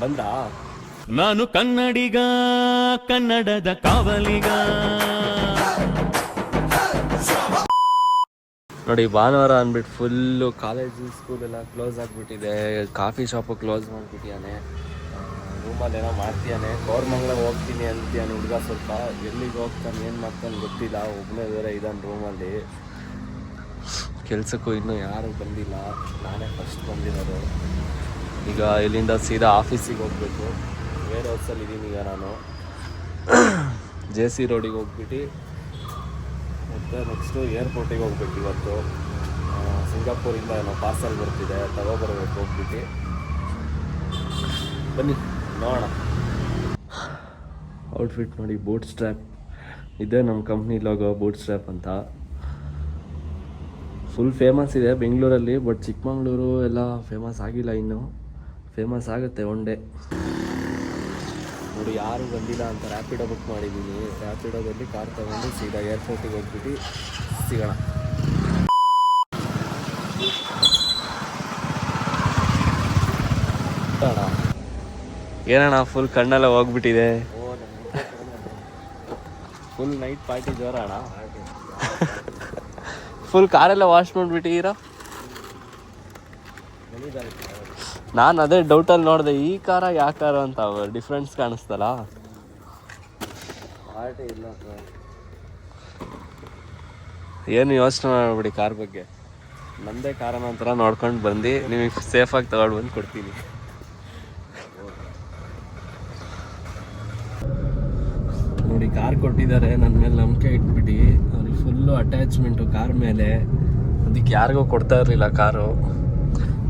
ಬಂದ್ರಾ? ನಾನು ಕನ್ನಡಿಗ, ಕನ್ನಡದ ಕಾವಲಿಗ. ನೋಡಿ ಭಾನುವಾರ ಅಂದ್ಬಿಟ್ಟು ಫುಲ್ಲು ಕಾಲೇಜು ಸ್ಕೂಲೆಲ್ಲ ಕ್ಲೋಸ್ ಆಗಿಬಿಟ್ಟಿದೆ. ಕಾಫಿ ಶಾಪು ಕ್ಲೋಸ್ ಮಾಡಿಬಿಟ್ಟಿಯಾನೆ. ರೂಮಲ್ಲಿ ಏನೋ ಮಾಡ್ತೀಯಾನೆ. ಕೋರ್ಮಂಗ್ಲ ಹೋಗ್ತೀನಿ ಅಂತೀಯಾನೆ ಹುಡುಗ. ಸ್ವಲ್ಪ ಎಲ್ಲಿಗೆ ಹೋಗ್ತಾನೆ ಏನು ಮಾಡ್ತಾನೆ ಗೊತ್ತಿಲ್ಲ. ಒಬ್ಬನೇ ಬೇರೆ ಇದ್ದಾನೆ ರೂಮಲ್ಲಿ. ಕೆಲಸಕ್ಕೂ ಇನ್ನೂ ಯಾರೂ ಬಂದಿಲ್ಲ, ನಾನೇ ಫಸ್ಟ್ ಬಂದಿರೋದು. ಈಗ ಇಲ್ಲಿಂದ ಸೀದಾ ಆಫೀಸಿಗೆ ಹೋಗ್ಬೇಕು. ವೇರ್ ಹೌಸಲ್ಲಿ ಇದ್ದೀನಿ ಈಗ ನಾನು. JC ರೋಡಿಗೆ ಹೋಗ್ಬಿಟ್ಟು ಮತ್ತು ನೆಕ್ಸ್ಟು ಏರ್ಪೋರ್ಟಿಗೆ ಹೋಗ್ಬೇಕು. ಇವತ್ತು ಸಿಂಗಾಪುರಿಂದ ಏನೋ ಪಾರ್ಸಲ್ ಬರ್ತಿದೆ, ತಗೊಬರ್ಬೇಕು ಹೋಗ್ಬಿಟ್ಟು. ಬನ್ನಿ ನೋಡೋಣ. ಔಟ್ಫಿಟ್ ನೋಡಿ, ಬೂಟ್ ಸ್ಟ್ರ್ಯಾಪ್ ಇದೆ ನಮ್ಮ ಕಂಪ್ನಿ ಲೋಗೋ, ಬೂಟ್ ಸ್ಟ್ರ್ಯಾಪ್ ಅಂತ. ಫುಲ್ ಫೇಮಸ್ ಇದೆ ಬೆಂಗಳೂರಲ್ಲಿ, ಬಟ್ ಚಿಕ್ಕಮಂಗ್ಳೂರು ಎಲ್ಲ ಫೇಮಸ್ ಆಗಿಲ್ಲ ಇನ್ನೂ. ಫೇಮಸ್ ಆಗುತ್ತೆ ಒನ್ ಡೇ. ನೋಡಿ ಯಾರು ಬಂದಿಲ್ಲ ಅಂತ ರ್ಯಾಪಿಡೋ ಬುಕ್ ಮಾಡಿದ್ದೀನಿ. ರ್ಯಾಪಿಡೋದಲ್ಲಿ ಕಾರ್ ತಗೊಂಡು ಸೀದಾ ಏರ್ಪೋರ್ಟಿಗೆ ಹೋಗ್ಬಿಟ್ಟು ಸಿಗೋಣ. ಏನಣ್ಣ ಫುಲ್ ಕಣ್ಣೆಲ್ಲ ಹೋಗ್ಬಿಟ್ಟಿದೆ. ಫುಲ್ ನೈಟ್ ಪಾರ್ಟಿ ಜೋರ ಅಣ್ಣ. ಫುಲ್ ಕಾರೆಲ್ಲ ವಾಶ್ ಮಾಡಿಬಿಟ್ಟಿದ್ದೀರಾ? ನಾನು ಅದೇ ಡೌಟಲ್ಲಿ ನೋಡಿದೆ, ಈ ಕಾರ ಯಾವ ಕಾರು ಅಂತ ಡಿಫ್ರೆನ್ಸ್ ಕಾಣಿಸ್ತಲ್ಲ. ಏನು ಯೋಚನೆ ಮಾಡ್ಬಿಡಿ ಕಾರ್ ಬಗ್ಗೆ. ನಮ್ಮದೇ ಕಾರನ್ನ ಒಂಥರ ನೋಡ್ಕೊಂಡು ಬಂದು ನಿಮಗೆ ಸೇಫಾಗಿ ತಗೊಂಡು ಬಂದು ಕೊಡ್ತೀನಿ. ನೋಡಿ ಕಾರ್ ಕೊಟ್ಟಿದ್ದಾರೆ, ನನ್ನ ಮೇಲೆ ನಂಬಿಕೆ ಇಟ್ಬಿಟ್ಟು. ಅವ್ರಿಗೆ ಫುಲ್ಲು ಅಟ್ಯಾಚ್ಮೆಂಟು ಕಾರ್ ಮೇಲೆ. ಅದಕ್ಕೆ ಯಾರಿಗೂ ಕೊಡ್ತಾ ಇರಲಿಲ್ಲ ಕಾರು.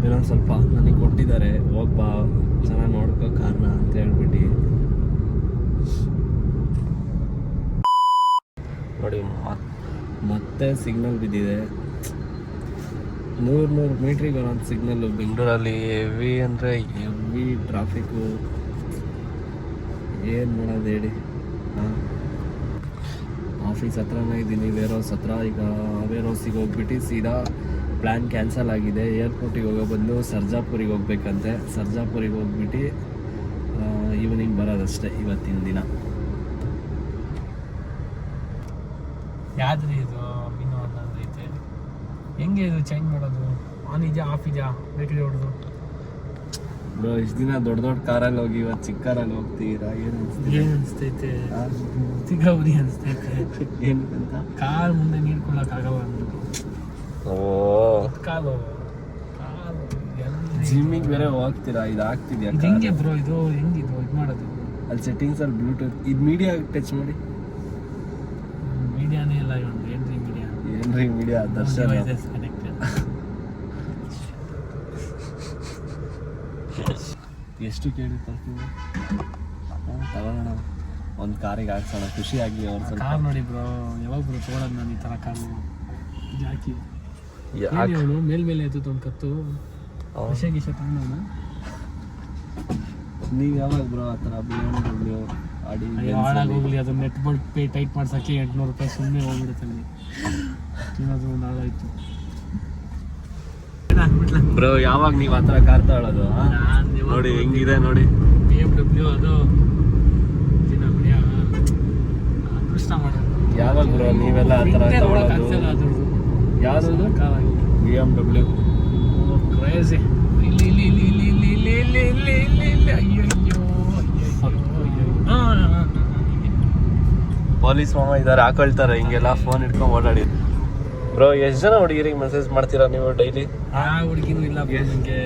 ಏನೋ ಸ್ವಲ್ಪ ನನಗೆ ಕೊಟ್ಟಿದ್ದಾರೆ, ಹೋಗ್ಬಾ ಚೆನ್ನಾಗಿ ನೋಡ್ಕೋ ಕಾರ್ನ ಅಂತ ಹೇಳ್ಬಿಟ್ಟು. ನೋಡಿ ಮತ್ತೆ ಸಿಗ್ನಲ್ ಬಿದ್ದಿದೆ. 100 ಮೀಟ್ರಿಗೆ ಒಂದೊಂದು ಸಿಗ್ನಲ್ಲು. ಬೆಂಗಳೂರಲ್ಲಿ ಹೆವಿ ಅಂದರೆ ಹೆವಿ ಟ್ರಾಫಿಕ್ಕು. ಏನು ಮಾಡೋದು ಹೇಳಿ. ಆಫೀಸ್ ಹತ್ರನೇ ಇದ್ದೀನಿ, ವೇರ್ ಹೌಸ್ ಹತ್ರ. ಈಗ ವೇರ್ ಹೌಸಿಗೆ ಹೋಗ್ಬಿಟ್ಟು ಸೀದಾ ಪ್ಲ್ಯಾನ್ ಕ್ಯಾನ್ಸಲ್ ಆಗಿದೆ. ಏರ್ಪೋರ್ಟಿಗೆ ಹೋಗೋ ಬದಲು ಸರ್ಜಾಪುರಿಗೆ ಹೋಗ್ಬೇಕಂತೆ. ಸರ್ಜಾಪುರಿಗೆ ಹೋಗ್ಬಿಟ್ಟು ಈವ್ನಿಂಗ್ ಬರೋದಷ್ಟೇ ಇವತ್ತಿನ ದಿನ. ಯಾವ್ದ್ರಿ ಇದು ವಿನೋದ್ ಐತೆ? ಹೆಂಗೆ ಇದು ಚೇಂಜ್ ಮಾಡೋದು? ಆನ್ ಇದೆಯಾ ಆಫ್ ಇದೆಯಾ? ಬೇಕರಿ ಹೊಡೆದು ಬ್ರೋ ಇಷ್ಟು ದಿನ ದೊಡ್ಡ ಕಾರಲ್ಲಿ ಹೋಗಿ ಇವತ್ತು ಚಿಕ್ಕ ಕಾರಲ್ಲಿ ಹೋಗ್ತೀರಾ? ಏನು ಅನಿಸ್ತೈತೆ? ಸಿಗಾಬರಿ ಅನಿಸ್ತೈತೆ. ಏನಂತ ಕಾರ್ ಮುಂದೆ ನೀಡ್ಕೊಳ್ಳೋಕ್ಕಾಗಲ್ಲ ಅಂದ್ಬಿಟ್ಟು. ಕಾಲು ಜಿಮ್ಮಿಗೆ ಬೇರೆ ಹೋಗ್ತೀರಾ? ಇದು ಆಗ್ತಿದ್ಯಾ? ಹೆಂಗೆ ಬ್ರೋ ಇದು? ಹೆಂಗಿದು ಇದು ಮಾಡೋದು? ಅಲ್ಲಿ ಸೆಟ್ಟಿಂಗ್ಸಲ್ಲಿ ಬ್ಲೂಟೂತ್ ಇದು ಮೀಡಿಯಾ ಟಚ್ ಮಾಡಿ. ಮೀಡಿಯಾನೇ ಇಲ್ಲ ಇವನು. ಏನ್ರಿ ಮೀಡಿಯಾ ದರ್ಶನ ಕನೆಕ್ಟೆಡ್. ಎಷ್ಟು ಕೇಳಿ ತರ್ತೀವಿ ತಗೋಣ. ಒಂದು ಕಾರಿಗೆ ಹಾಕ್ಸೋಣ, ಖುಷಿ ಆಗಲಿ ಅವ್ರು ಸ್ವಲ್ಪ. ಕಾರ್ ನೋಡಿ ಬ್ರೋ, ಯಾವಾಗ ಬ್ರೋ ತೊಗೊಳೋದು ನಾನು ಈ ಥರ ಕಾರು? ಜಾಕಿ ಅವನು ಮೇಲ್ಮೇಲೆ ಎತ್ತು ಒಂದು ಕತ್ತು ಗೀಷ ತಗೊಂಡವನು. ನೀವು ಯಾವಾಗ ಬ್ರೋ ಆ ಥರ BMW ಆಡಿ ಹಾಳಾಗೋಗ್ಲಿ, ಅದು ನೆಟ್ ಬೋಲ್ಟ್ ಟೈಟ್ ಮಾಡ್ಸೋಕ್ಕೆ 800 ರೂಪಾಯಿ ಸುಮ್ಮನೆ ಹೋಗ್ಬಿಡುತ್ತೆ ಅಲ್ಲಿ. ತಿನ್ನೋದು ಒಂದು ಹಾಳಾಯಿತು ಬ್ರೋ. ಯಾವಾಗ ನೀವು ಆ ಥರ ಕಾರ್ ತಗೊಳ್ಳೋದು? ನೋಡಿ ಹೆಂಗಿದೆ ನೋಡಿ. BMW ಅದು ಕೃಷ್ಣ ಮಾಡೋದು. ಯಾವಾಗ ಬ್ರೋ ನೀವೆಲ್ಲ ಆ ಥರ ತಗೊಳ್ಳೋದು? ಯಾವುದು BMW? ಕ್ರೇಜಿ. ಇಲ್ಲಿ ಇಲ್ಲಿ ಇಲ್ಲಿ ಇಲ್ಲಿ ಇಲ್ಲಿ ಇಲ್ಲಿ ಇಲ್ಲಿ ಇಲ್ಲಿ ಇಲ್ಲಿ ಇಲ್ಲಿ ಅಯ್ಯೋ ಪೊಲೀಸ್ ಮಾಮ ಇದ್ದಾರೆ, ಹಾಕೊಳ್ತಾರೆ ಹಿಂಗೆಲ್ಲ ಫೋನ್ ಇಟ್ಕೊಂಡು ಓಡಾಡಿ. ಬ್ರೋ ಎಷ್ಟು ಜನ ಹುಡುಗಿರಿಗೆ ಮೆಸೇಜ್ ಮಾಡ್ತೀರಾ ನೀವು ಡೈಲಿ? ಹುಡುಗಿನೂ ಇಲ್ಲ ನನಗೆ.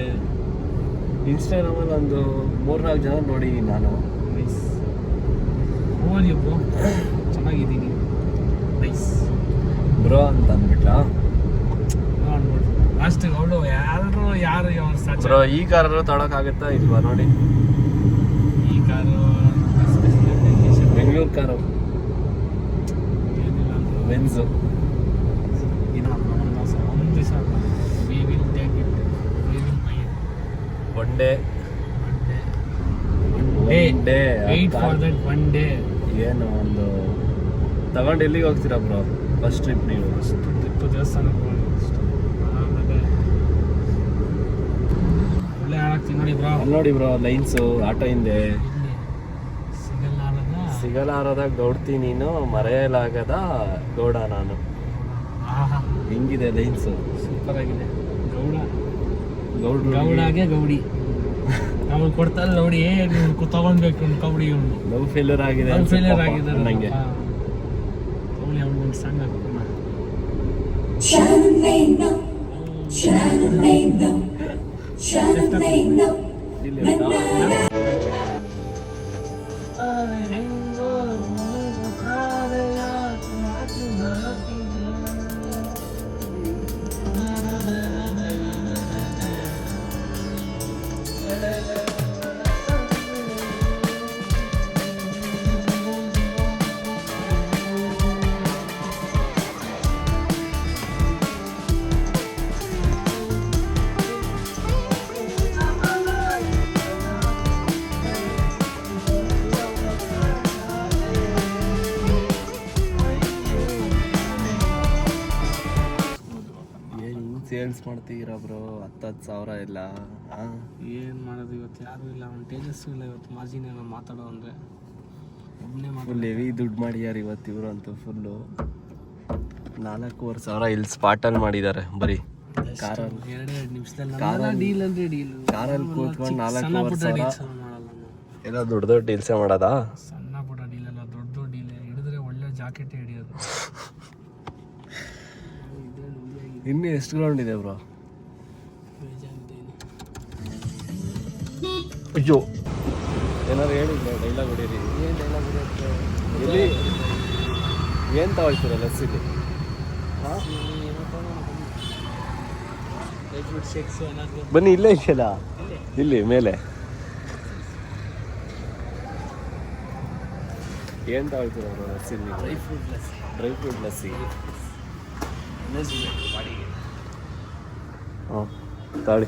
ಇನ್ಸ್ಟಾಗ್ರಾಮಲ್ಲಿ ಒಂದು 3-4 ಜನ ನೋಡಿ ನಾನು. ಓದಿ ಬ್ರೋ, ಚೆನ್ನಾಗಿದ್ದೀನಿ ನೈಸ್ ಬ್ರೋ ಅಂತ ಅಂದ್ಬಿಟ್ಟ. ಲಾಸ್ಟಿಗೆ ಅವಳು ಯಾರು ಬ್ರೋ ಈ ಕಾರು ತೊಗೊಳಕ್ಕಾಗತ್ತಾ ಇಲ್ವಾ ನೋಡಿ? ಈ ಕಾರು ಬೆಂಗಳೂರು ಕಾರು ವೆನ್ಸು. ಒಂದು ದಿವಸ ಒನ್ ಡೇ ಏನು ಒಂದು ತಗೊಂಡು ಎಲ್ಲಿಗೆ ಹೋಗ್ತೀರಾ ಬ್ರೋ ಫಸ್ಟ್ ಟ್ರಿಪ್? ನೀವು ಟ್ರಿಪ್ ದೇವಸ್ಥಾನಕ್ಕೆ ಹೋಗೋದು. ಆಮೇಲೆ ಒಳ್ಳೆ ಹಾಳಾಗ್ತೀನಿ ನೋಡಿ ಬ್ರೋ. ಅಲ್ಲಿ ನೋಡಿ ಬ್ರೋ ಲೈನ್ಸು ಆಟೋ ಹಿಂದೆ. ಇಲ್ಲಿ ಸಿಗಲಾರದ ಗೌಡ್ತಿ ನೀನು, ಮರೆಯಲಾಗದ ಗೌಡ ನಾನು. ಆಹಾ ಹಿಂಗಿದೆ ಲೈನ್ಸು. ಸೂಪರ್ ಆಗಿದೆ. ಗೌಡ್ರು ಗೌಡಾಗೆ ಗೌಡಿ ಅವ್ನು ಕೊಡ್ತಾನೆ ನೋಡಿ, ನೀವು ತಗೊಂಡ್ಬೇಕು ಕಬಡ್ಡಿ. ಲವ್ ಫೇಲ್ಯೂರ್ ಆಗಿದೆ ಫೇಲಿಯರ್ ಆಗಿದ್ದಾರೆ ನಂಗೆ. ಅವಳಿ ಅವ್ನಿಗೆ ಸಾಂಗ್ ಹಾಕೋಣ. ಸೇಲ್ಸ್ ಮಾಡ್ತೀರಾ ಬ್ರೋ? 10,000 ಇಲ್ಲ. ಏನು ಮಾಡೋದು ಇವತ್ತು? ಯಾರು ಇಲ್ಲ, ಅವ್ನು ಟೇಜಸ್ಸು ಇಲ್ಲ ಇವತ್ತು. ಮಾಜಿನೇನೋ ಮಾತಾಡೋ ಅಂದರೆ ಒಬ್ಬನೇ ಫುಲ್ ಹೆವಿ ದುಡ್ಡು ಮಾಡಿದ್ದಾರೆ ಇವತ್ತು ಇವರು ಅಂತೂ. ಫುಲ್ಲು 4,500 ಇಲ್ಲಿ ಸ್ಪಾಟಲ್ಲಿ ಮಾಡಿದ್ದಾರೆ ಬರೀ ಕಾರಲ್ಲಿ. 2 ನಿಮಿಷದಲ್ಲಿ ಡೀಲ್ ಅಂದರೆ ಡೀಲ್. ಕಾರಲ್ಲಿ ಕೂತ್ಕೊಂಡು 4,500 ಮಾಡಲ್ಲ. ಎಲ್ಲ ದೊಡ್ಡ ದೊಡ್ಡ ಡೀಲ್ಸೇ ಮಾಡೋದಾ? ಸಣ್ಣ ಪುಟ್ಟ ಡೀಲ್ ಅಲ್ಲ, ದೊಡ್ಡ ದೊಡ್ಡ ಡೀಲ್. ಹಿಡಿದ್ರೆ ಒಳ್ಳೆ ಜಾಕೆಟೇ ಹಿಡಿಯೋದು. ಇನ್ನು ಎಷ್ಟು ಗ್ರೌಂಡ್ ಇದೆ ಬ್ರೋ? ಅಯ್ಯೋ ಏನಾದ್ರು ಹೇಳಿಲ್ಲ ಡೈಲಾಗ್ ಹೊಡೀರಿ. ಏನು ಡೈಲಾಗ್ ಹೊಡಿಯುತ್ತೆ? ಎಲ್ಲಿ ಏನು ತಗೊಳ್ತೀರ ಲಸ್ಸಿಗೆ? ಬನ್ನಿ, ಇಲ್ಲೇ ಇದೆಯಲ್ಲ, ಇಲ್ಲಿ ಮೇಲೆ. ಏನು ತಗೊಳ್ತೀರ ಬ್ರೋ ಲಸ್ಸಿಲಿ? Dry fruit lassi. ಹಾಂ ತಾಳಿ.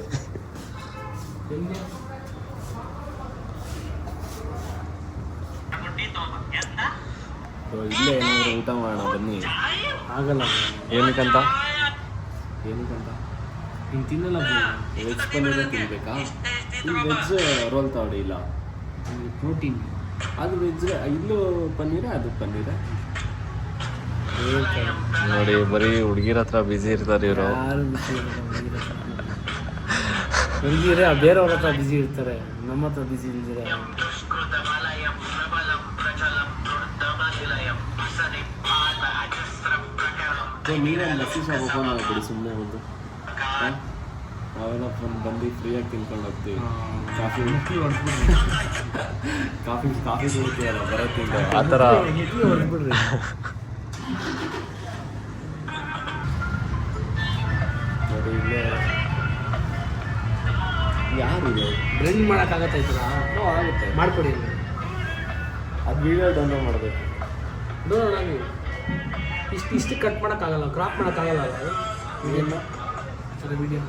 ಇಲ್ಲೇ ಏನಾದರೂ ಊಟ ಮಾಡೋಣ ಬನ್ನಿ. ಆಗಲ್ಲ. ಏನಕ್ಕಂತ? ನೀನು ತಿನ್ನಲ್ಲ. ವೆಜ್ ಪನ್ನೀರೇ ತಿನ್ಬೇಕಾ? ವೆಜ್ ರೋಲ್ ತಗೊಳ್ಳಿ. ಇಲ್ಲ ಪ್ರೋಟೀನ್. ಅದು ವೆಜ್, ಇಲ್ಲೂ ಪನ್ನೀರೇ ಅದು ಪನ್ನೀರೇ. ನೋಡಿ ಬರೀ ಹುಡುಗಿರ ಹತ್ರ ಬ್ಯುಸಿ ಇರ್ತಾರೆ ಇವರು. ಹುಡುಗಿರೇ ಬೇರೆಯವ್ರ ಹತ್ರ ಬ್ಯುಸಿ ಇರ್ತಾರೆ, ನಮ್ಮ ಹತ್ರ ಬ್ಯುಸಿ ಇಲ್ದಿರ. ನೀವೇ ಲಸ್ಸಿ ಶಾಪ್ ಓಪನ್ ಮಾಡಿಬಿಡಿ ಸುಮ್ಮನೆ ಒಂದು. ನಾವೆಲ್ಲ ಬಂದು ಫ್ರೀಯಾಗಿ ತಿನ್ಕೊಂಡು ಹೋಗ್ತೀವಿ. ಕಾಫಿ ಕುಡಿತೀವಲ್ಲ ಬರೋತ್ತಿಂದ ಆ ಥರ. ಹೊರಬಿಡ್ರಿ. ನೋಡಿ ಇಲ್ಲೇ ಯಾರಿದೆ? ಬ್ರೆಂಡ್ ಮಾಡೋಕ್ಕಾಗತ್ತಾ ಈ ಥರ? ಆಗುತ್ತೆ, ಮಾಡಿಕೊಡಿ. ಅದು ವಿಡಿಯೋ ಡೌನ್ಲೋಡ್ ಮಾಡಬೇಕು. ನೋಡೋಣ, ಇಷ್ಟು ಕಟ್ ಮಾಡೋಕ್ಕಾಗಲ್ಲ, ಕ್ರಾಪ್ ಮಾಡೋಕ್ಕಾಗಲ್ಲ ಅಲ್ಲ ಸರಿ ವಿಡಿಯೋ.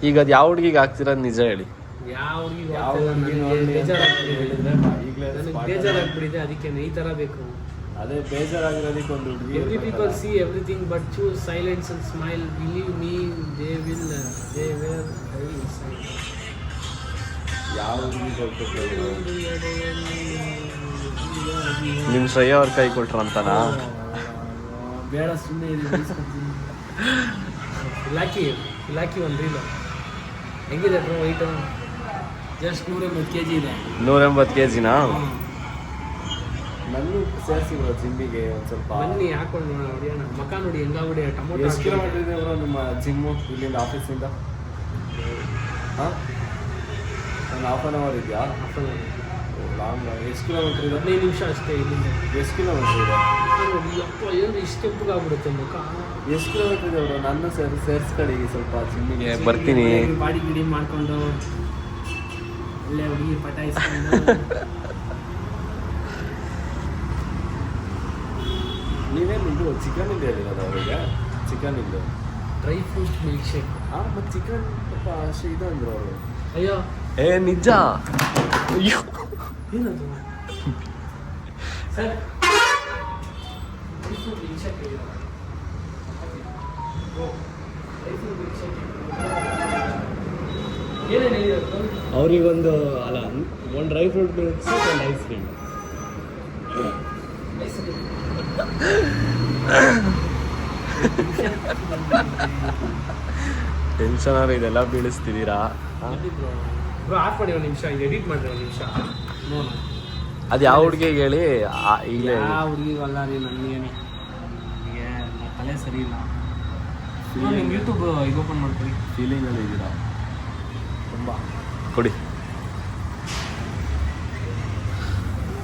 ಈಗ ಅದು ಯಾವ ಹುಡುಗಿಗೆ ಹಾಕ್ತಿರೋದು ನಿಜ ಹೇಳಿ? ಯಾವ ಬೇಜಾರಾಗ್ಬಿಟ್ಟಿದೆ, ಅದಕ್ಕೆ ಈ ಥರ ಬೇಕು. ಅದೇ ಬೇಜಾರಾಗಿರೋದಕ್ಕೆ ಒಂದು ಹುಡುಗಿ. Every people C everything but choose silence and smile. Believe me, they were ಯಾವ ಹುಡುಗಿ ನಿಮ್ಮ ಶ್ರೇಯ ಅವ್ರ ಕೈ ಕೊಟ್ರು ಅಂತನಾ? ಬೇಡ ಸುಮ್ಮನೆ. ಇಲಾಖಿ ಒಂದು ರೀಲು ಹೆಂಗಿದೆ ಬ್ರೋ? ವೈಟ್ ಜಸ್ಟ್ 180 kg ಇದೆ. 180 kgನಾ? ನನ್ನೂ ಸೇರಿಸಿದ್ರು ಜಿಮ್ಮಿಗೆ ಒಂದು ಸ್ವಲ್ಪ. ಬನ್ನಿ ಹಾಕೊಂಡು ನೋಡೋಣ, ಮಕ ನೋಡಿ ಹೆಂಗಾಗ್ಬಿಡಿ. ಟೊಮೊಟೊ. ಎಷ್ಟು ಕಿಲೋಮೀಟರ್ ಇದೆ ಬ್ರೋ ನಿಮ್ಮ ಜಿಮ್ಮು ಇಲ್ಲಿಂದ ಆಫೀಸಿಂದ? ಹಾಂ, ಒಂದು 1/2 hour ಇದೆಯಾ? ಲಾಂಗ್. ಎಷ್ಟು ಕಿಲೋಮೀಟ್ರ್ ಇದೆ? 15 ನಿಮಿಷ ಅಷ್ಟೇ ಇಲ್ಲಿಂದ. ಎಷ್ಟು ಕಿಲೋಮೀಟ್ರ್ ಇದೆ? ನೋಡಿ ಅಪ್ಪ, ಏನು ಇಷ್ಟು ಕೆಂಪಗಾಗ್ಬಿಡುತ್ತೆ ಮುಖ. ಎಷ್ಟು ಕಿಲೋಮೀಟ್ರ್ ಇದೆ ಅವರು? ನನ್ನ ಸೇರಿಸ್ಕೊಳ್ಳಿ ಸ್ವಲ್ಪ ಜಿಮ್ಮಿಗೆ ಬರ್ತೀನಿ. ಬಾಡಿ ಗಿಡಿ ಮಾಡ್ಕೊಂಡು ಒಳ್ಳೆ ಹುಡುಗಿ ಪಟಾಯಿಸ್ಕೊಂಡು. ನೀವೇನು ಇದು ಚಿಕನ್ ಇಂದ ಹೇಳಿರೋದು ಅವರಿಗೆ? ಚಿಕನ್ ಇಂದು ಡ್ರೈ ಫ್ರೂಟ್ ಮಿಲ್ಕ್ ಶೇಕ್. ಮತ್ತು ಚಿಕನ್ ಸ್ವಲ್ಪ ಅಷ್ಟು ಇದು ಅಂದರು ಅವರು. ಅಯ್ಯೋ ಏ ನಿಜ? ಅಯ್ಯೋ ಏನದು sir? Dry fruit milkshake. Dry fruit milkshake. ಅವ್ರಿಗೊಂದು ಅಲ್ಲ ಒಂದು ಡ್ರೈ ಫ್ರೂಟ್ ಮಿಲ್ಕ್ಸ್ ಒಂದು ಐಸ್ ಕ್ರೀಮ್. ಟೆನ್ಷನ್ ಅವ್ರು ಇದೆಲ್ಲ ಬೀಳಿಸ್ತಿದ್ದೀರಾ? ಆಫ್ ಮಾಡಿ ಒಂದು ನಿಮಿಷ, ಎಡಿಟ್ ಮಾಡಿ ಒಂದು ನಿಮಿಷ ನೋಡೋಣ. ಅದು ಯಾವ ಹುಡುಗಿಗೆ ಹೇಳಿ ಈಗಲೇ ಯಾವ ಹುಡುಗಿಗಲ್ಲ ರೀ, ನನಗೆ ತಲೆ ಸರಿ ಇಲ್ಲ. ನಿಮ್ಮ ಯೂಟ್ಯೂಬ್ ಇದು ಓಪನ್ ಮಾಡ್ತೀವಿ. ಫೀಲಿಂಗಲ್ಲಿ ಇದ್ದೀರಾ ತುಂಬ. ಕೊಡಿ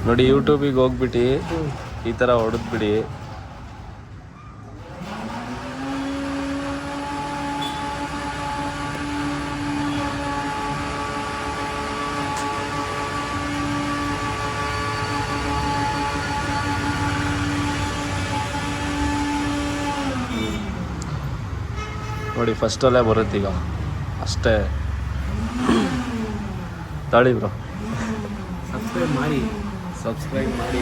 ನೋಡಿ, ಯೂಟ್ಯೂಬಿಗೆ ಹೋಗ್ಬಿಟ್ಟು ಈ ಥರ ಹೊಡೆದ್ಬಿಡಿ. ನೋಡಿ ಫಸ್ಟಲ್ಲೇ ಬರುತ್ತೀಗ ಅಷ್ಟೇ. ತಾಳಿ ಬ್ರೋ, ಸಬ್ಸ್ಕ್ರೈಬ್ ಮಾಡಿ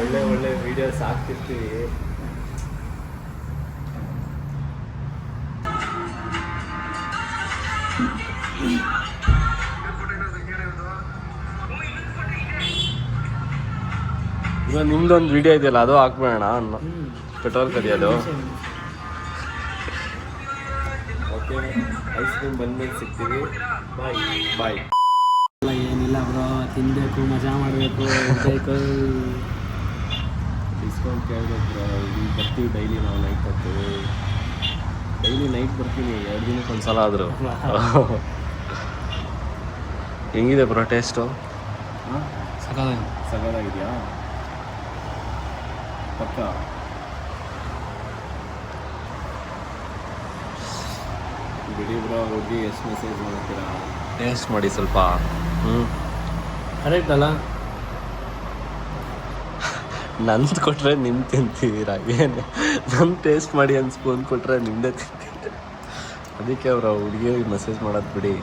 ಒಳ್ಳೆ ಒಳ್ಳೆ ವೀಡಿಯೋಸ್ ಹಾಕ್ತಿರ್ತೀವಿ. ಇವಾಗ ನಿಮ್ದೊಂದು ವಿಡಿಯೋ ಇದೆಯಲ್ಲ, ಅದು ಹಾಕ್ಬೇಡ ಅನ್ನೋ ಪೆಟ್ರೋಲ್ ಕದಿಯೋದು. ಓಕೆ, ಐಸ್ ಕ್ರೀಮ್ ಬಂದ್ಮೇಲೆ ಸಿಗ್ತೀವಿ. ಬಾಯ್. ಏನಿಲ್ಲ ಬ್ರೋ, ತಿನ್ನಬೇಕು, ಮಜಾ ಮಾಡಬೇಕು. ಡಿಸ್ಕೌಂಟ್ ಕೇಳಬೇಕು ಬ್ರೋ. ಈಗ ಬರ್ತೀವಿ ಡೈಲಿ, ನಾವು ನೈಟ್ ಬರ್ತೀವಿ. ಡೈಲಿ ನೈಟ್ ಬರ್ತೀನಿ, 2 ದಿನಕ್ಕೆ ಒಂದ್ಸಲ ಆದರೂ. ಹೆಂಗಿದೆ ಬ್ರೋ ಟೇಸ್ಟು? ಸಗದಾಗಿದೆಯಾ? ಪಕ್ಕ ಬಿಡಿ ಬ್ರೋ, ಹುಡುಗಿ ಎಷ್ಟು ಮೆಸೇಜ್ ಮಾಡ್ತೀರಾ? ಟೇಸ್ಟ್ ಮಾಡಿ ಸ್ವಲ್ಪ. ಕರೆಕ್ಟ್ ಅಲ್ಲ? ನಂದು ಕೊಟ್ಟರೆ ನಿಮ್ದು ತಿಂತಿದ್ದೀರಾ? ಏನು ನನ್ನ ಟೇಸ್ಟ್ ಮಾಡಿ ಒಂದು ಸ್ಪೂನ್ ಕೊಟ್ಟರೆ ನಿಮ್ಮದೇ ತಿಂತೀರ. ಅದಕ್ಕೆ ಅವರು ಹುಡುಗಿಯರಿಗೆ ಮೆಸೇಜ್ ಮಾಡೋದು ಬಿಡಿ.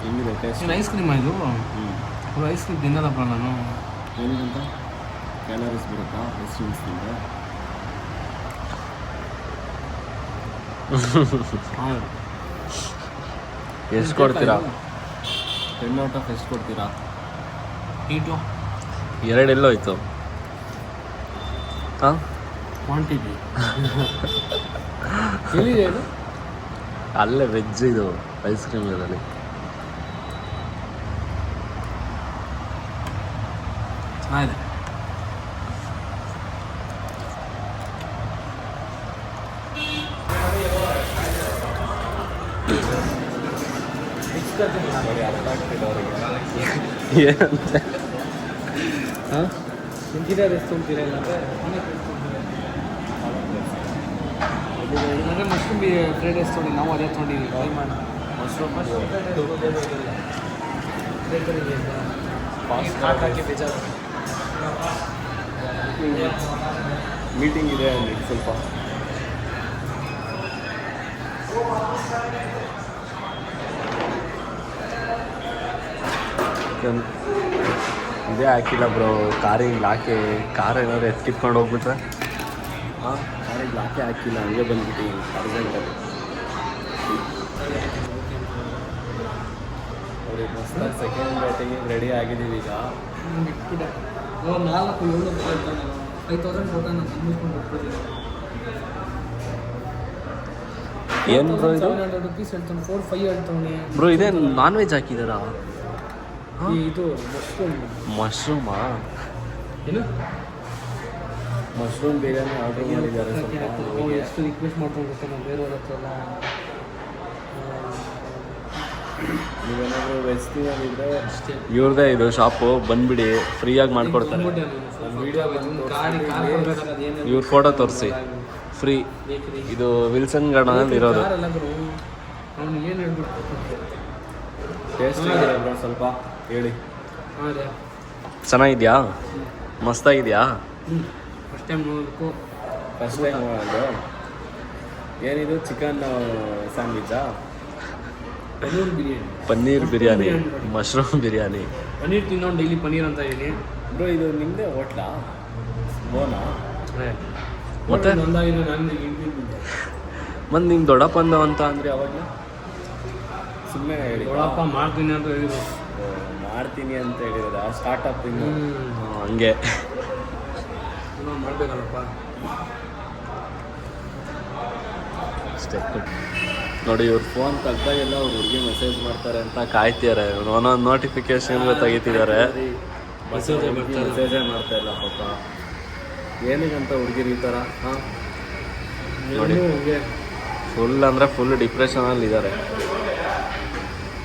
ಹೆಂಗಿದೆ ಟೇಸ್ಟ್? ಐಸ್ ಕ್ರೀಮ್ ಆಯಿತು. ಐಸ್ ಕ್ರೀಮ್ ತಿನ್ನಲ್ಲಪ್ಪ ನಾನು. ಏನಂತ ಕ್ಯಾಲರೀಸ್ ಬರುತ್ತಾ ಐಸ್ ಕ್ರೀಮ್ಸ್ ತಿಂದರೆ? ಎಷ್ಟು ಕೊಡ್ತೀರಾ? 10 ಔಟ್ ಆಫ್ ಎಷ್ಟು ಕೊಡ್ತೀರಾ? 8. 2 ಎಲ್ಲೋಯ್ತು? ಹಾಂ, ಕ್ವಾಂಟಿಟಿ ಎಲ್ಲಿದೆ ಅದು? ಅಲ್ಲೇ ವೆಜ್ ಇದು ಐಸ್ ಕ್ರೀಮ್ ಇದರಲ್ಲಿ. ಚೆನ್ನಾಗಿದೆ. ಏನಂತೆ? ಹಾಂ, ತಿಂತೀರಾ ಎಷ್ಟು ತುಂಬ್ತೀರಾ? ಇಲ್ಲಾಂದರೆ ಮಶ್ರೂಮ್ ಫ್ರೈಡ್ ರೈಸ್ ತೊಗೊಂಡು ನಾವು ಅದೇ ತೊಗೊಂಡಿದ್ದೀವಿ. ಟ್ರೈ ಮಾಡಿ. ಮಶ್ರೂಮ್ ಹಾಕಿ ಬೇಜಾರು. ಮೀಟಿಂಗ್ ಇದೆ ಅಲ್ಲಿ ಸ್ವಲ್ಪ. ಇದೇ ಹಾಕಿಲ್ಲ ಬ್ರೋ, ಕಾರಿಗೆ ಲಾಕೆ. ಕಾರ್ ಏನಾದ್ರು ಎತ್ಕಿತ್ಕೊಂಡು ಹೋಗ್ಬಿಟ್ರೆ? ಹಾಂ, ಕಾರಿಗೆ ಲಾಕೆ ಹಾಕಿಲ್ಲ, ಹಂಗೆ ಬಂದ್ಬಿಟ್ಟು ಅರ್ಜೆಂಟಲ್ಲಿ. ನೋಡಿ ಮಸ್ತಾಗಿ ಸೆಕೆಂಡ್ ಬ್ಯಾಟಿಂಗ್ ರೆಡಿ ಆಗಿದ್ದೀವಿ ಈಗ. 5,000 ಫೋಟೋ ನಾನು ತುಂಬಿಸ್ಕೊಂಡು ಹೋಗ್ತೀನಿ. ಏನು ಬ್ರೋ ಇದು? ₹700 ಹೇಳ್ತಾನೆ. 4-5 ಹೇಳ್ತಾನೆ ಬ್ರೋ. ಇದೇ ನಾನ್ ವೆಜ್ ಹಾಕಿದಾರಾ? ಇದು ಮಶ್ರೂಮಾ? ಏನು ಮಶ್ರೂಮ್ ಬಿರಿಯಾನಿ ಆರ್ಡ್ರ್ ಮಾಡಿದ್ದಾರೆ ಸ್ವಲ್ಪ. ಎಷ್ಟು ರಿಕ್ವೆಸ್ಟ್ ಮಾಡ್ಕೊಂಡು ಗೊತ್ತಾ ನಾವು ಬೇರೆಯವ್ರ ಹತ್ರ ಎಲ್ಲ. ನೀವೇನಾದರೂ ವೆಜ್ ತಿನ್ನೋದಿದ್ರೆ ಅಷ್ಟೇ. ಇವ್ರದ್ದೇ ಇದು ಶಾಪು, ಬಂದ್ಬಿಡಿ, ಫ್ರೀಯಾಗಿ ಮಾಡ್ಕೊಡ್ತಾರೆ. ಇವ್ರ ಫೋಟೋ ತೋರಿಸಿ, ಫ್ರೀ. ಇದು ವಿಲ್ಸನ್ ಗಾರ್ಡನಲ್ಲಿ ಇರೋದು. ಅವ್ನು ಏನು ಹೇಳ್ಬಿಟ್ಟು ಟೇಸ್ಟ್ ಇದೆ ಬ್ರೋ, ಸ್ವಲ್ಪ ಹೇಳಿ. ಹಾಂ ರೀ, ಚೆನ್ನಾಗಿದೆಯಾ? ಮಸ್ತಾಗಿದೆಯಾ? ಫಸ್ಟ್ ಟೈಮ್ ನೋಡಬೇಕು. ಫಸ್ಟ್ ಟೈಮ್ ನೋಡೋದು. ಏನಿದು ಚಿಕನ್ ಸ್ಯಾಂಡ್ವಿಚಾ? ಪನ್ನೀರ್ ಬಿರಿಯಾನಿ, ಮಶ್ರೂಮ್ ಬಿರಿಯಾನಿ. ಪನ್ನೀರ್ ತಿನ್ನೋನು ಡೈಲಿ ಪನ್ನೀರ್ ಅಂತ ಇದೀನಿ ಬ್ರೋ. ಇದು ನಿಮ್ಮದೇ ಹೋಟ್ಲಾ? ಓನಾ? ಮತ್ತೆ ಒಂದಾಗಿದೆ ನಾನು ಹಿಂದಿದ್ದೆ. ಮತ್ತು ನಿಮ್ಮ ದೊಡ್ಡಪ್ಪ ಅಂದ ಅಂತ ಅಂದರೆ ಅವಾಗ ಸುಮ್ಮನೆ ಹೇಳಿ ದೊಡ್ಡಪ್ಪ ಮಾಡ್ತೀನಿ ಅಂತ ಹೇಳಿದ್ರು. ಮಾಡ್ತೀನಿ ಅಂತ ಹೇಳಿರೋದ ಸ್ಟಾರ್ಟಪ್ ಇನ್ನು ಹಂಗೆ ಮಾಡಬೇಕಲ್ಲಪ್ಪ. ಅಷ್ಟೇ ನೋಡಿ, ಇವ್ರು ಫೋನ್ ತೆಗ್ದಾಗೆಲ್ಲ ಅವ್ರು ಹುಡುಗಿ ಮೆಸೇಜ್ ಮಾಡ್ತಾರೆ ಅಂತ ಕಾಯ್ತಿದ್ದಾರೆ. ಒಂದೊಂದು ನೋಟಿಫಿಕೇಶನ್ಗಳು ತೆಗಿತಿದ್ದಾರೆ, ಮೆಸೇಜೇ ಮಾಡ್ತಾ ಇಲ್ಲ ಪಾಪ. ಏನಿಗಂತ ಹುಡುಗಿರು ಈ ಥರ? ಹಾಂ ನೋಡಿ, ಫುಲ್ ಅಂದರೆ ಫುಲ್ ಡಿಪ್ರೆಷನಲ್ಲಿ ಇದ್ದಾರೆ.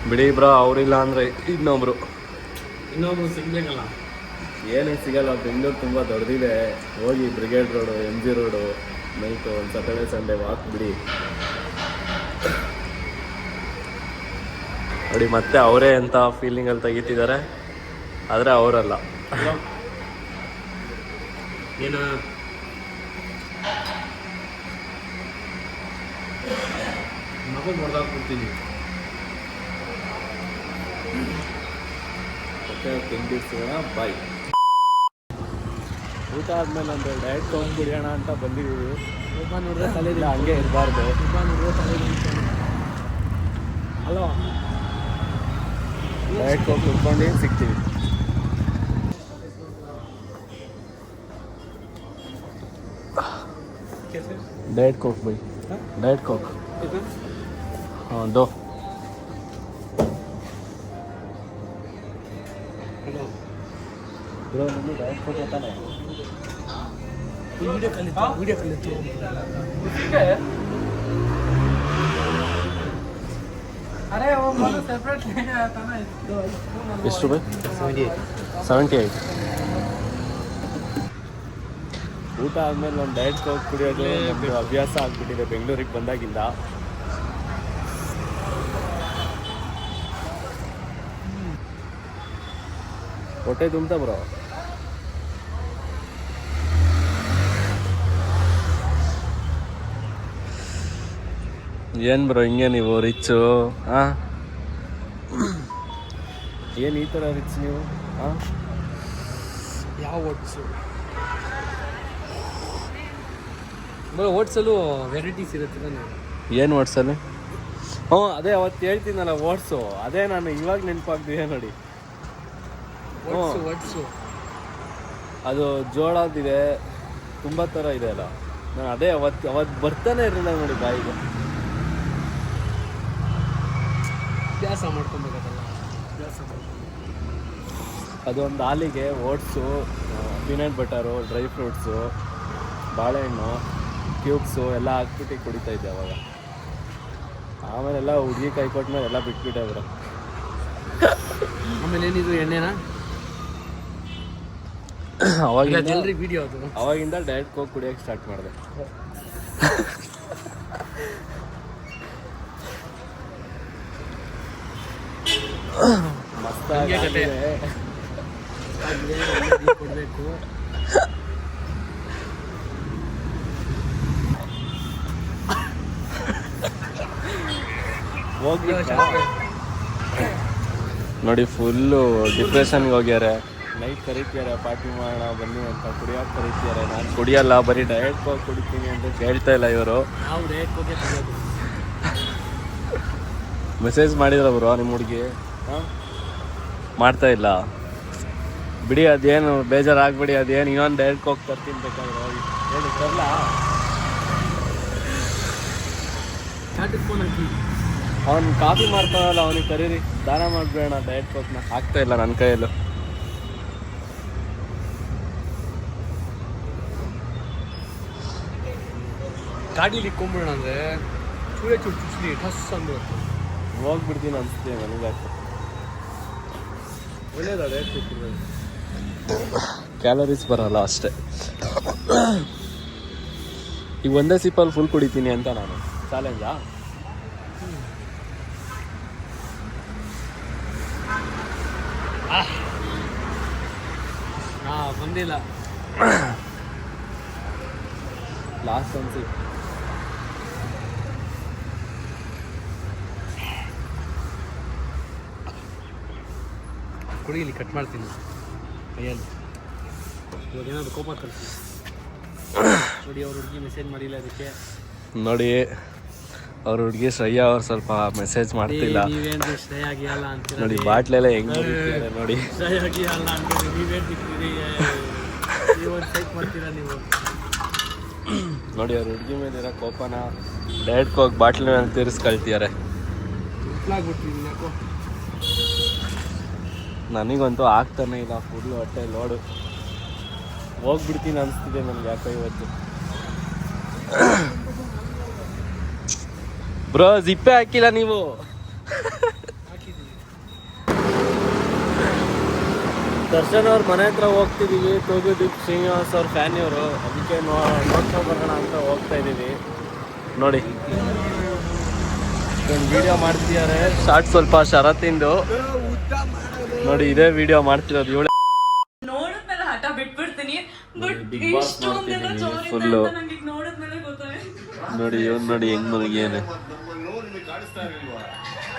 ಬಿಡಿ ಬ್ರೋ, ಅವರಿಲ್ಲ ಅಂದರೆ ಇನ್ನೊಬ್ರು ಸಿಗ್ಬೇಕಲ್ಲ. ಏನೇ ಸಿಗಲ್ಲ. ಬೆಂಗಳೂರು ತುಂಬ ದೊಡ್ಡದಿದೆ. ಹೋಗಿ brigade road, M G road night ಒಂದು ಸ್ಯಾಟರ್ಡೆ ಸಂಡೇ ವಾಕ್ ಬಿಡಿ. ನೋಡಿ, ಮತ್ತೆ ಅವರೇ ಅಂತ ಫೀಲಿಂಗಲ್ಲಿ ತೆಗಿತಿದ್ದಾರೆ, ಆದರೆ ಅವರಲ್ಲ. ಏನು ಮಗು ಹೊಡೆದಾಕ್ಬಿಡ್ತೀನಿ. ಬಾಯ್. ಊಟ ಆದ್ಮೇಲೆ ಒಂದು ಡಯಟ್ ತೊಗೊಂಡು ಕುಡಿಯೋಣ ಅಂತ ಬಂದಿದ್ದೀವಿ. ನೋಡಿದ್ರೆ ತಲೆ ಇಲ್ಲ, ಹಂಗೆ ಇರಬಾರ್ದು. ನೋಡಿದ್ರೆ ತಲೆ ಹಲೋ, ಡಯಟ್ ಹೋಗಿ ಕುತ್ಕೊಂಡು ಸಿಗ್ತೀವಿ. Diet coke bye, diet coke. ಹಾಂ, ದೋ. ಬ್ರೋ, ನಿಮಗೆ ಡಯಟ್ ಕೋಕ್ ತಾನೆ? ವಿಡಿಯೋ ಕಲಿತು ಅರೆ ಸೆಪ್ರೇಟ್ ಎಷ್ಟು ಬೈ? 78. ಊಟ ಆದಮೇಲೆ ಒಂದು ಡಯಟ್ ಕೋಕ್ ಕುಡಿಯೋದು ನಮ್ಮದು ಅಭ್ಯಾಸ ಆಗಿಬಿಟ್ಟಿದೆ ಬೆಂಗಳೂರಿಗೆ ಬಂದಾಗಿಂದ. ಹೊಟ್ಟೆ ತುಂಬ್ತಾ ಬ್ರೋ? ಏನು ಬ್ರೋ ಹಿಂಗೆ ನೀವು ರಿಚ್ಚು? ಹಾಂ, ಏನು ಈ ಥರ ರಿಚ್ ನೀವು? ಹಾಂ, ಯಾವ ಓಟ್ಸು? ಓಟ್ಸಲ್ಲೂ ವೆರೈಟೀಸ್ ಇರುತ್ತೆ ತಾನೆ. ಏನು ಓಟ್ಸಲ್ಲಿ? ಹ್ಞೂ, ಅದೇ ಅವತ್ತು ಹೇಳ್ತೀನಲ್ಲ ಓಟ್ಸು, ಅದೇ ನಾನು ಇವಾಗ ನೆನಪಾಗ್ತಿದೆ ನೋಡಿ. ಓಟ್ಸು ಅದು ಜೋಳದಿದೆ, ತುಂಬ ಥರ ಇದೆ ಅಲ್ಲ. ನಾನು ಅದೇ ಅವತ್ತು ಬರ್ತಾನೆ ಇರಲಿಲ್ಲ ನೋಡಿ ಬಾಯಿಗೆ. ಅಭ್ಯಾಸ ಮಾಡ್ಕೊಬೇಕಲ್ಲ. ಅದೊಂದು ಹಾಲಿಗೆ oats, peanut butter, dry fruits, ಬಾಳೆಹಣ್ಣು ಕ್ಯೂಬ್ಸು ಎಲ್ಲ ಹಾಕ್ಬಿಟ್ಟು ಕುಡಿತಾ ಇದ್ದೆ ಅವಾಗ. ಆಮೇಲೆಲ್ಲ ಹುಡುಗಿ ಕೈ ಕೊಟ್ಮೇಲೆ ಎಲ್ಲ ಬಿಟ್ಬಿಟ್ಟೆ ಬ್ರೋ. ಆಮೇಲೆ ಏನಿದು ಎಣ್ಣೆನಾ? ಅವಾಗಿಂದ ಡಯಟ್ ಕೋಕ್ ಕುಡಿಯೋಕೆ ಸ್ಟಾರ್ಟ್ ಮಾಡಿದೆ. ಮಸ್ತಾಗಿ ಕೊಡಬೇಕು. ನೋಡಿ, ಫುಲ್ಲು ಡಿಪ್ರೆಷನ್ಗೆ ಹೋಗ್ಯಾರೆ. ನೈಟ್ ಕರೀತಿದ್ದಾರೆ, ಪಾರ್ಟಿ ಮಾಡೋಣ ಬನ್ನಿ ಅಂತ, ಕುಡಿಯೋಕೆ ಕರೀತಿದ್ದಾರೆ. ನಾನು ಕುಡಿಯಲ್ಲ, ಬರೀ ಡಯಟ್ ಕೋಕ್ ಕುಡಿತೀನಿ ಅಂತ ಕೇಳ್ತಾ ಇಲ್ಲ ಇವರು. ನಾವು ಡಯಟ್ ಕೋಕೆ ತಗೋದು. ಮೆಸೇಜ್ ಮಾಡಿದ್ರ ಬ್ರೋ ನಿಮ್ಮ ಹುಡುಗಿ? ಹಾಂ, ಮಾಡ್ತಾ ಇಲ್ಲ ಬಿಡಿ. ಅದೇನು ಬೇಜಾರಾಗ್ಬಿಡಿ, ಅದೇನು ಇನ್ನೊಂದು ಡಯಟ್ ಕೋಕ್ ತರ್ತೀನಿ ಬೇಕಾದ್ರೆ ಹೇಳಿ ತರಲ್ಲ. ಅವ್ನು ಕಾಫಿ ಮಾಡ್ತಾನಲ್ಲ, ಅವನಿಗೆ ಕರೀರಿ, ದಾನ ಮಾಡಿಬಿಡೋಣ ಡಯಟ್ ಕೋಕ್ನ. ಆಗ್ತಾ ಇಲ್ಲ ನನ್ನ ಕೈಯಲ್ಲೂ. ಗಾಡೀಲಿ ಇಕ್ಕೊಂಬಿಡೋಣ ಅಂದರೆ ಚೂಳೆ ಚುಚ್ಚಿ ಟಸ್ ಅಂದು ಹೋಗ್ಬಿಡ್ತೀನಿ ಅನಿಸ್ತೀವಿ ನನಗಾಯ್ತು. ಒಳ್ಳೇದ ಡಯಟ್ ಕೊಟ್ಟಿರೋದು. ಕ್ಯಾಲರೀಸ್ ಬರಲ್ಲ ಅಷ್ಟೇ. ಈಗ ಒಂದೇ ಸಿಪ್ಪಲ್ಲಿ ಫುಲ್ ಕುಡಿತೀನಿ ಅಂತ ನಾನು ಚಾಲೆಂಜಾ? ಬಂದಿಲ್ಲ ಲಾಸ್ಟ್ ಅನ್ಸಿ. ಕುಡಿ, ಇಲ್ಲಿ ಕಟ್ ಮಾಡ್ತೀನಿ ಕೈಯಲ್ಲಿ. ಇವಾಗ ಏನಾದ್ರು ಕೋಪ ತರಿಸಿ. ನೋಡಿ ಅವ್ರ ಹುಡುಗಿ ಮೆಸೇಜ್ ಮಾಡಿಲ್ಲ ಅದಕ್ಕೆ. ನೋಡಿ ಅವ್ರ ಹುಡುಗಿ ಶ್ರೇಯಾ ಅವ್ರು ಸ್ವಲ್ಪ ಮೆಸೇಜ್ ಮಾಡ್ತಿಲ್ಲ. ನೀವೇನು ಶ್ರೇಯ ಆಗಿಯಲ್ಲ ಅಂತೀರ ನೋಡಿ ಬಾಟ್ಲೆಲ್ಲ ಹೆಂಗ್ ಮುಗಿತಿದ್ದಾರೆ ನೋಡಿ. ಶ್ರೇಯ ಆಗಿಯಲ್ಲ ಅಂತೀರಿ, ನೀವೇನು ಸಿಗ್ತೀರಿ, ನೀವೊಂದು ಸೈಕ್ ಮಾಡ್ತೀರಾ ನೀವು. ನೋಡಿ ಅವ್ರ ಹುಡುಗಿ ಮೇಲಿರೋ ಕೋಪನ ಡೈರೆಕ್ಟ್ ಹೋಗಿ ಬಾಟ್ಲ್ ಮೇಲೆ ತೀರಿಸ್ಕೊಳ್ತಿದ್ದಾರೆ. ತುಪ್ಲಾಗ್ಬಿಟ್ಟಿದ್ದೀನಿ ಯಾಕೋ. ನನಗಂತೂ ಆಗ್ತಾನೆ ಇಲ್ಲ, ಫುಲ್ ಹೊಟ್ಟೆ ಲೋಡು. ಹೋಗ್ಬಿಡ್ತೀನಿ ಅನಿಸ್ತಿದೆ ನನಗೆ ಯಾಕೋ ಇವತ್ತು. ಬ್ರೋ ಜಿಪ್ಪೆ ಹಾಕಿಲ್ಲ ನೀವು. ದರ್ಶನ್ ಅವ್ರ ಮನೆ ಹತ್ರ ಹೋಗ್ತಿದ್ದೀವಿ. ತೂಗುದೀಪ್ ಶ್ರೀನಿವಾಸ್ ಅವ್ರ ಫ್ಯಾನ್ ಇವರು, ಅದಕ್ಕೆ ನೋಡ್ಕೊಂಡು ಬರೋಣ ಅಂತ ಹೋಗ್ತಾ ಇದ್ದೀವಿ. ನೋಡಿ ಒಂದು ವಿಡಿಯೋ ಮಾಡ್ತಿದ್ದಾರೆ ಶಾರ್ಟ್, ಸ್ವಲ್ಪ ಶರತ್ತಿಂದು. ನೋಡಿ ಇದೇ ವಿಡಿಯೋ ಮಾಡ್ತಿರೋದು ಇವಳೆ. ನೋಡಿದ್ಮೇಲೆ ಹಠ ಬಿಟ್ಬಿಡ್ತೀನಿ, ಬಟ್ Big Boss ಇಷ್ಟೊಂದೆಲ್ಲ ನೋಡ್ತಿದ್ದೀನಿ ಜೋರಿದೆ full. ಅಂತ ನಂಗೆ ಈಗ ನೋಡಿದ್ಮೇಲೆ ಗೊತ್ತಾಯ್ತು. ನೋಡಿ ಇವ್ನು ನೋಡಿ ಹೆಂಗ್ ಮಲಗಿಯಾನೆ.